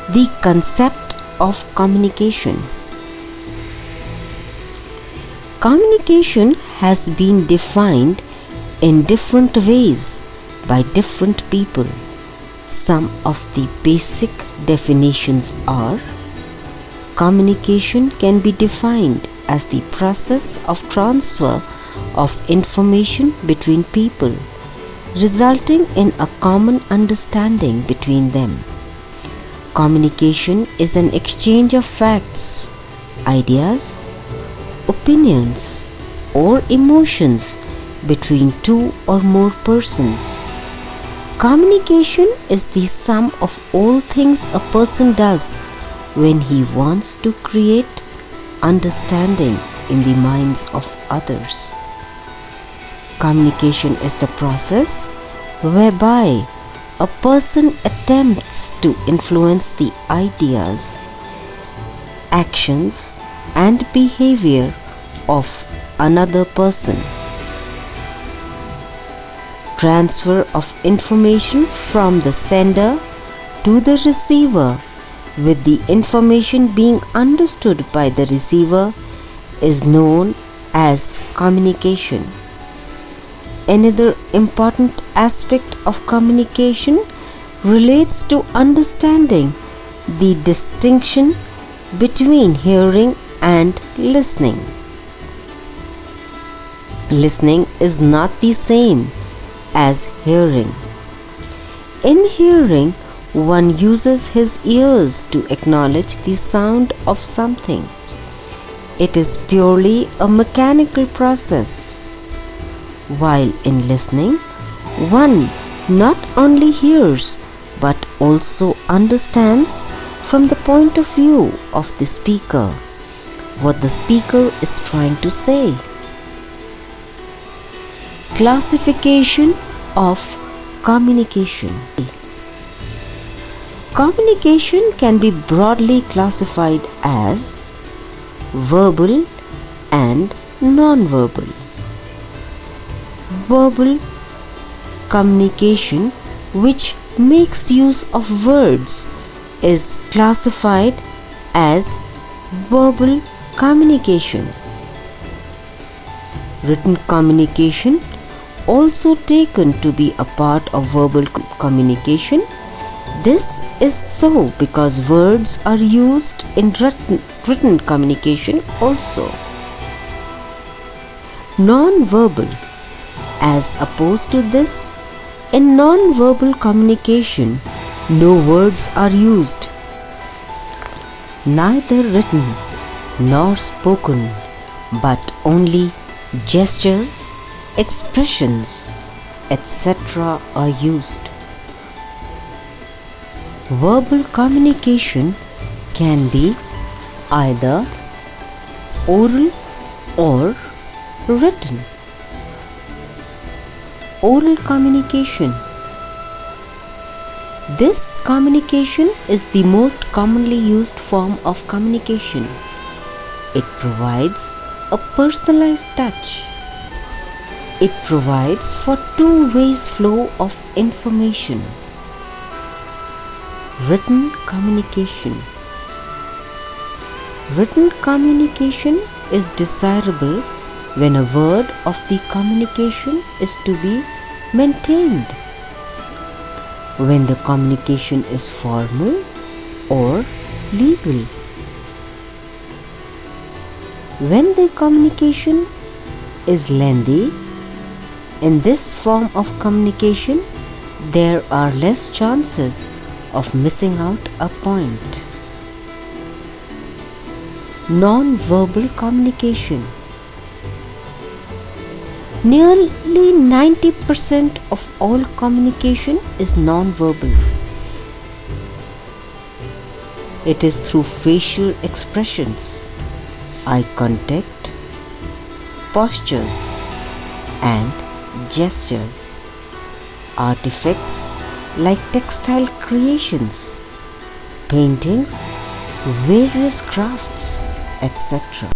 The concept of communication. Communication has been defined in different ways by different people. Some of the basic definitions are: communication can be defined as the process of transfer of information between people, resulting in a common understanding between them. Communication is an exchange of facts, ideas, opinions, or emotions between two or more persons. Communication is the sum of all things a person does when he wants to create understanding in the minds of others. Communication is the process whereby a person attempts to influence the ideas, actions, and behavior of another person. Transfer of information from the sender to the receiver, with the information being understood by the receiver, is known as communication. Another important aspect of communication relates to understanding the distinction between hearing and listening. Listening is not the same as hearing. In hearing, one uses his ears to acknowledge the sound of something. It is purely a mechanical process. While in listening, one not only hears but also understands from the point of view of the speaker what the speaker is trying to say. Classification of communication. Communication can be broadly classified as verbal and non-verbal. Verbal communication, which makes use of words, is classified as verbal communication. Written communication, also taken to be a part of verbal communication. This is so because words are used in written communication also. Non-verbal. As opposed to this, in non-verbal communication, no words are used, neither written nor spoken, but only gestures, expressions, etc. are used. Verbal communication can be either oral or written. Oral communication. This communication is the most commonly used form of communication. It provides a personalized touch. It provides for two-way flow of information. Written communication. Written communication is desirable when a word of the communication is to be maintained, when the communication is formal or legal. When the communication is lengthy, in this form of communication, there are less chances of missing out a point. Non-verbal communication. Nearly 90% of all communication is non-verbal. It is through facial expressions, eye contact, postures, and gestures. Artifacts like textile creations, paintings, various crafts, etc.